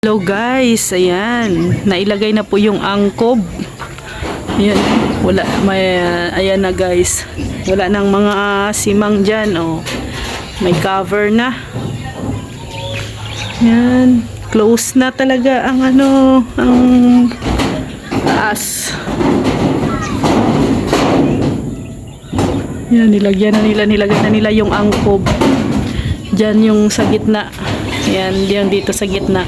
Hello guys, ayan, nailagay na po yung angkob. Ayan, wala, ayan na guys, wala nang mga simang dyan, oh. May cover na. Ayan, close na talaga ang ang taas. Ayan, nilagyan na nila yung angkob. Dyan yung sa gitna. Ayan, diyan dito sa gitna.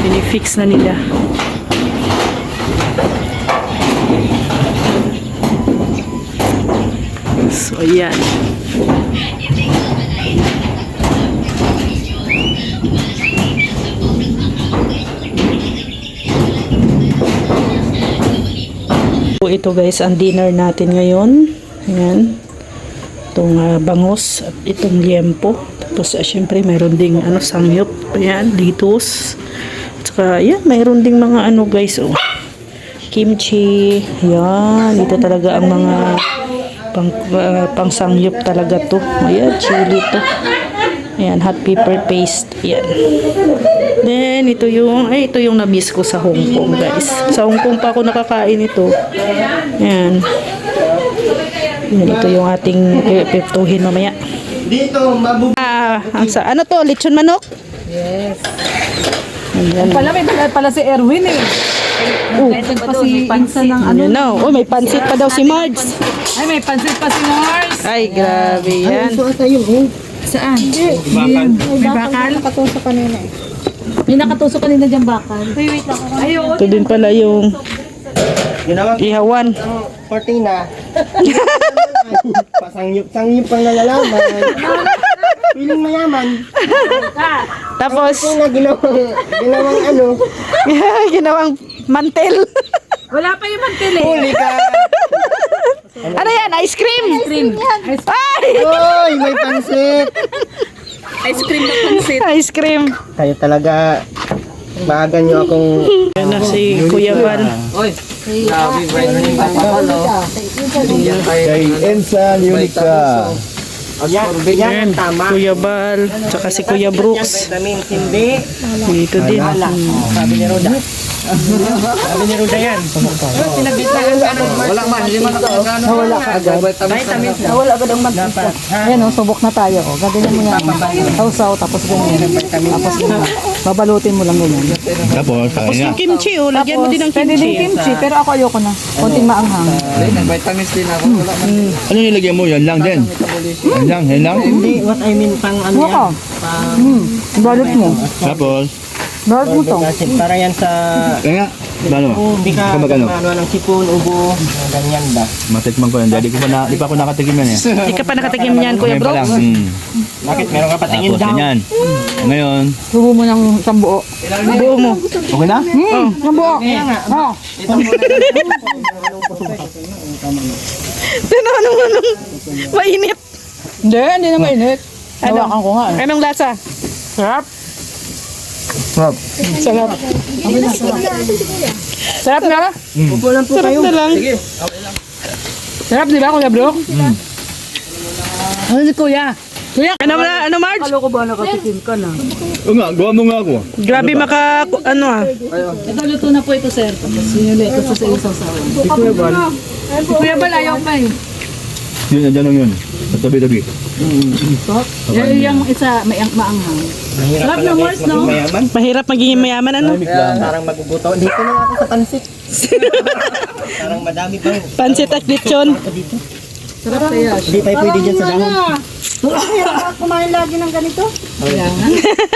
Pinifix na nila. So, ayan. Ito guys, ang dinner natin ngayon. Ayan. Itong bangus at itong liempo. Tapos syempre mayroon ding sangyup. Ayan, litos. Tsaka, yan, mayroon ding mga guys, oh. Kimchi. Yan, ito talaga ang mga pang sangyup talaga to. Ayan, chili to. Ayan, hot pepper paste. Ayan. Then, ito yung na-miss ko sa Hong Kong, guys. Sa Hong Kong pa ako nakakain ito. Ayan. Ayan, ito yung ating piptuhin mamaya. Dito, Ano to? Lechon manok? Yes. Ayan. Pala may dagat pala si Erwin eh. Ito pa si Insa ng Ayan na. Oh, may pansit pa daw si Marge. Ay, may pansit pa si Mars. Ay, grabe yan. Saan? May bakal? Nakatusok kanina eh. May nakatusok kanina dyan bakal. Wait lang ako. Ay, oo. Ito din pala yung ginawang ihawan. cortina. Sangyup pang nalalaman. Piling mayaman. Tapos, Cortina, ginawang ginawang mantel. Wala pa yung mantil eh. huli ka. Ano yan? Ice cream? Cream. Ay! Oy, may pansit. Ice cream na pansit. Ice cream. Kayo talaga, maaga nyo akong... Yan na si Kuya Val. Oy, grabe, bright na yung papalo. Kay Ensa Unica. Yan, tama. Kuya Val. Tsaka si Kuya Brooks. Vitamins, hindi. Dito din. Sabi ni Roda. Sabi ni Roda yan. Pinagbitaan ka ano. Wala man, hindi man ako gano'n. Nawala ka agad. Vitamins na. Nawala agad ang mag-isip. Ayan o, subok na tayo. O, gaganyan mo yan. Sausaw, tapos ganyan. Tapos ganyan. Babalutin mo lang ganyan. Tapos, Tapos kaya yung kimchi, oh. Lagyan mo din ng Pwede din kimchi. kimchi, pero ako ayoko na. Konting maanghang. Nag-vitamins din ako. Wala man. ano nilagyan mo? Yan lang din. Yan lang. Hindi, what I mean, pang ano Huwag ka. Balot mo. Tapos, Balot mo to. Kasi para yan sa... kaya nga, ano? Hindi ka Magkano? ano ng sipon, ubo, ganyan ba? Matikman ko yan. Di pa ako nakatikim yan eh. Hindi ka pa nakatikim yan, Kuya Ngayon pa lang. Brooks. Bakit meron ka patingin Tapos, daw? ganyan. Ngayon, Subo mo ng isang buo. Buo mo. okay na? Isang buo. Oh. Anong mainit. Hindi na mainit. Hawakan ko nga eh. Anong lasa? Sarap. Sarap. Sarap. Sarap na? Upo lang po Sarap kayo. na lang. Sige. Sarap di ba, Kuya Bro? Ano si Kuya? Kuya, Ano Marge? ko ba nakatikim ka na? O nga, gawa mo nga ako. Grabe Ito luto na po ito, sir. Tapos sinuli ito sa isang sawan. Kuya Bal, ayaw pa eh. Yun, andyan lang yun. Sa tabi-tabi. Yung isa, may maanghang. Sarap na, Mars, no? Mayaman. Mahirap maging mayaman, ano? Kaya parang maguguto. Dito na ako sa pansit. Parang madami pang... Pansit at lechon. Sarap kaya. Hindi tayo pwede dyan sa dahon. Kumain lagi ng ganito?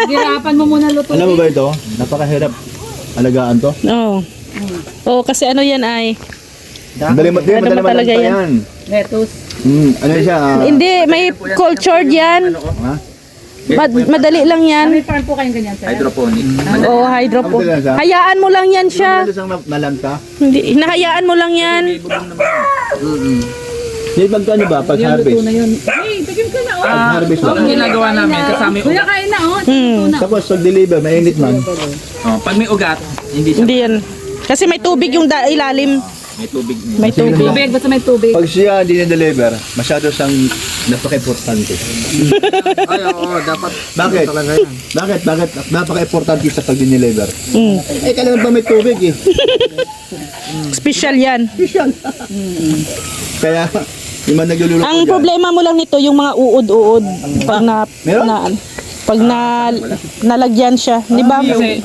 Hirapan mo muna luto. Alam mo ba ito? Napakahirap alagaan to. Oo. Oo, kasi ano yan ay... Madali Ano ba talaga pa yan? yan. Lettuce. Ano siya? Hindi, may cultured yan. Ha? Madali lang yan. May farm po kayong ganyan, sir? Hydroponic. Oo, hydropo. Madali lang siya? Hayaan mo lang yan siya. Ano siyang malanta? Hindi, hinahayaan mo lang yan. Hindi pag ano ba? Pag harvest. na yun. Hey, tigim ka na, oh. Pag harvest ba? Ang ginagawa namin kasama yung Kuya, ugat. kain na, oh. Tapos pag deliver, mainit man. Oh, pag may ugat, hindi siya. Hindi yan. Kasi may tubig yung ilalim. May tubig. Tubig, basta may tubig. Pag siya dinideliver, masyado siyang napaka-importante. Ay, oo, dapat. Bakit? Bakit napaka-importante sa pag dinideliver? Mm. Eh, kailangan ba may tubig eh? Special yan. Kaya, yung mga nagluluto Ang dyan. problema mo lang nito, yung mga uod-uod. Pag Meron? pag nalagyan siya. Di ba? Kasi,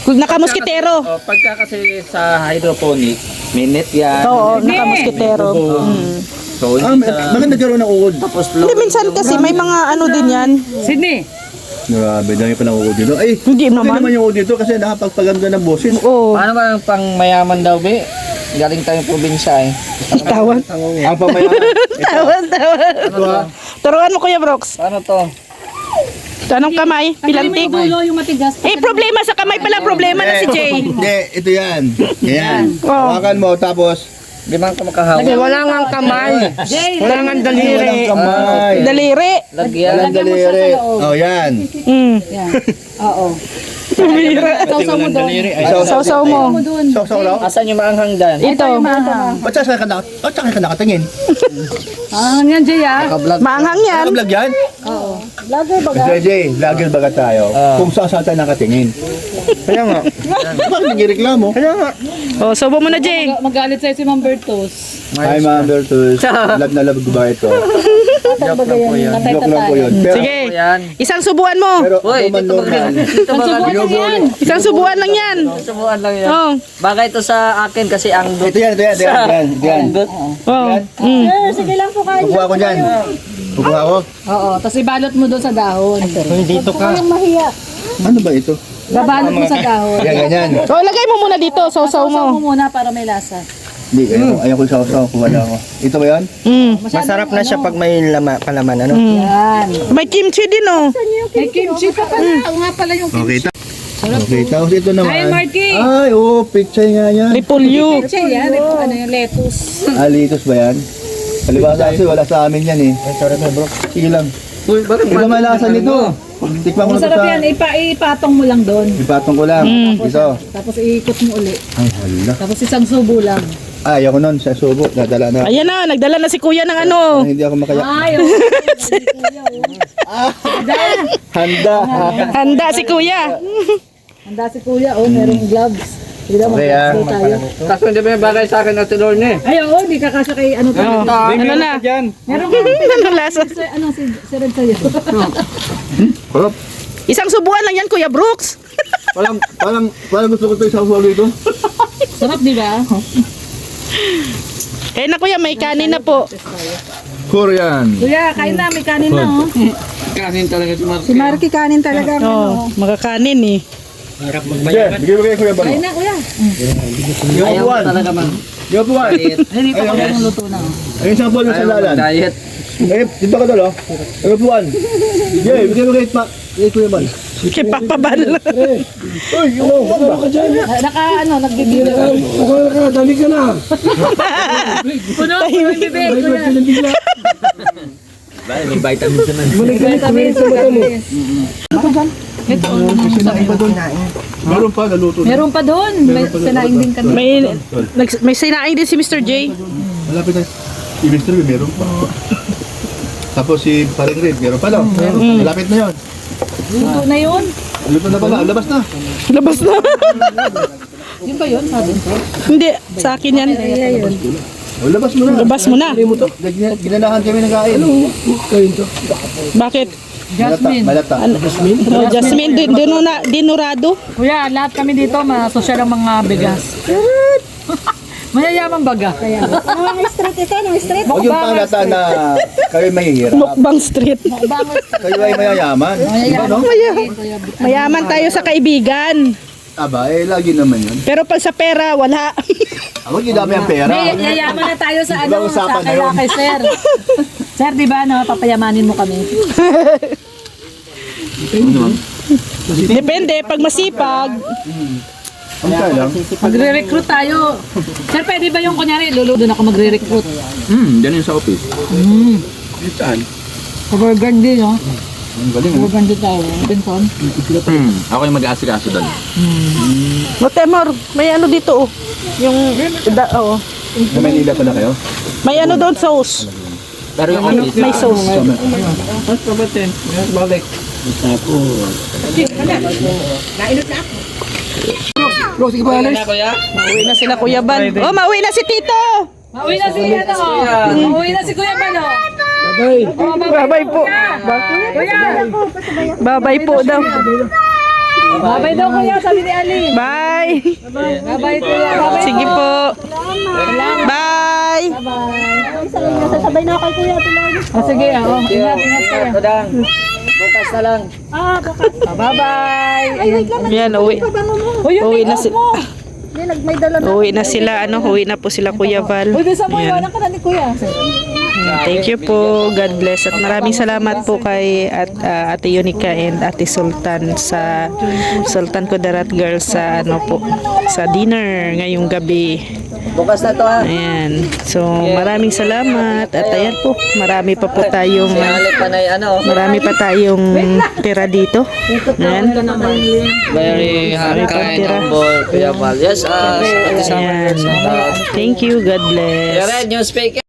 Nakamuskitero. pagka kasi sa hydroponic, may net yan. Oo, nakamuskitero. Mm. So, hindi sa... Bakit nagkaroon ng uod? Tapos Hindi, minsan kasi may mga ano din yan. Sydney. Grabe, dami pa ng uod dito. Ay, Hindi okay naman. naman yung uod dito kasi nakapagpaganda ng boses. Oo. Paano ba ang pang mayaman daw, be? Galing tayong probinsya eh. Tawan. Ang pamayaman. Tawan. Turuan mo, Kuya Brooks. Paano to? Anong kamay? Pilantik? Dulo yung matigas. Eh, problema sa kamay pala. Problema na si Jay. Hindi, ito yan. Yan. Oo. Hawakan mo, tapos Di ba ka makahawak? Wala nga kamay. Wala nga daliri. walang kamay. Daliri. Lagyan. Walang daliri. Oh, yan. Mm. Oo. Sausaw mo doon. Sausaw mo. Sausaw lang. Asan yung maanghang dyan? Ito. Ba't saan ka nakatingin? Ah, yan, Jay, ah. Nakablog. Maanghang yan. Nakablog yan? Oo. Vlogger Jay, vlogger baga tayo. Kung saan tayo nakatingin. Kaya nga. Bakit nagreklamo? Kaya nga. Oh, subo mo na, Jay. Magalit sa'yo si Ma'am Bertos. Hi, Ma'am Bertus. Love na love ko ba ito? Joke lang po yan. Joke lang po yun. Pero, Sige. Yan. Isang subuan mo. pero Uy, naman dito ba normal. Dito ba Yan. Isang subuan lang yan. Subuan lang yan. Oh. Bagay ito sa akin kasi ang dot. Ito yan. Oh. Mm. Kukuha ko dyan. Kukuha ko. Oo, tapos ibalot mo doon sa dahon. Ano ba ito? Babalot mo sa dahon. Yan, ganyan. Oh, lagay mo muna dito. Sausaw Sausaw mo mo. muna para may lasa. Hindi, ayaw ko sausaw. Kuha lang ako. Ito ba yan? Mm. Masarap na siya pag may palaman, ano? Yan. May kimchi din, oh. May kimchi pa pala. Oo nga pala yung Okay, okay, tapos ito naman. Ay, Marky. Ay, oo, pichay nga yan. Repolyo. Kimchi yan. Ano yung lettuce. Alitos ba yan? Kalibasa kasi wala sa amin yan eh. Sige lang. Uy, bakit Ito malasa nito. Tikman ko na ito Masarap sa... yan. Ipatong mo lang doon. Ipatong ko lang. Ito. Tapos iikot mo uli. Ay, hala. Tapos isang subo lang. Ay, ayaw ko nun sa subo. Nadala na. Ayan na, nagdala na si Kuya ng ano. Hindi ako makaya. Ay, Handa. Handa si Kuya. handa si Kuya. Oh, merong gloves. Hindi na Okay, ah. mag-gloves tayo. Kaso hindi ba yung bagay sa akin na si Lorne? Ay, oo. Hindi ka kasya kay ano tayo. Ano na? Meron ka. Anong lasa? Ano si Red sa'yo? Sarap. Isang subuan lang yan, Kuya Brooks. Parang gusto ko ito isang suwag dito. Sarap, di ba? Kaya na, Kuya, may kanin na po. Korean. Kuya, kain na. May kanin na, oh. Kanin talaga si Mark. Si Marky kanin talaga. Oh, magkakanin eh. Harap Yeah, bigay mo kay Kuya Balo. Kain na, Kuya. Yung Ayaw upuan. talaga man. Yung upuan. Hindi pa kami ng luto na. Ayun isang buwan ng salalan. Diet. Eh, dito ka dalo. Yung upuan. Yeah, bigay mo kay Kuya Balo. Si Papa Bal. Uy, yung upuan ka dyan. Nagbibigay. Dali ka na. Puno, yung bibig, Kuya. May vitamins naman. Meron pa, naluto na. Meron pa doon. May sinaing din kami. May sinaing din si Mr. J. Malapit na. Ibig sabihin, meron pa. Tapos si Paring Red, meron pa daw. Malapit na yun. Luto na yun. Luto na pala, labas na. Labas na. Yun ba yun? Sabi ko. Hindi, sa akin yan. O, labas mo na. Labas mo na. Ginanahan kami ng kain. Bakit? Jasmine. Malata. Oh, Jasmine, dinurado. Kuya, lahat kami dito, masosyal ang mga bigas. Mayayamang baga. Huwag yung panglata na kayo mahihirap. Mukbang Street. Kayo ay mayayaman. Diba, no? Mayaman tayo sa kaibigan. Aba, eh, lagi naman yun. Pero pag sa pera, wala. Ako, hindi dami ang pera. Yayaman na tayo sa Ibang ano, sa usapan na yun. kay Sir. Sir, di ba, no, papayamanin mo kami. Depende, pag masipag. Ang kaya lang. Magre-recruit tayo. Sir, pwede ba yung kunyari, lulu, doon ako magre-recruit. Diyan yung sa office. Saan? Cover guard din, no? Ang galing. Cover guard din tayo. Benson. Ako yung mag-aasikaso doon. Motemor, may ano dito oh. Yung, oh. Sa Manila pala kayo? May ano doon sauce. Pero yung ano, May sauce. balik. Bro, sige pa, alis. Mauwi na sila Kuya Bal. Oh, mauwi na si Tito. Mauwi na si ano. Mauwi na si Kuya Balo. Babay po. Kuya. Babay po daw. Babay daw kuya, sabi ni Ali. Bye. Babay kuya. Babay. Sige po. Bye. Sasabay na kay Kuya Tulog. Sige, oh. Ingat kayo. Tadang. Bukas na lang. Bye-bye. Yan, uwi. Uwi na sila. May dala na. Uwi na sila, uwi na po sila Kuya Val. Uy, doon sa mo, Ayan. iwanan ka na ni kuya. Thank you po. God bless. At maraming salamat po kay Ate Yunica and Ate Sultan sa Sultan Kudarat Girls sa ano po sa dinner ngayong gabi. Bukas na to ha. Ayan. So maraming salamat at ayan po, marami pa po tayong Balik pa na yung ano. marami pa tayong tira dito. Ayan. Very kind, humble, Kuya Val. Yes, Ayan. Thank you. God bless. Red, yung speaker.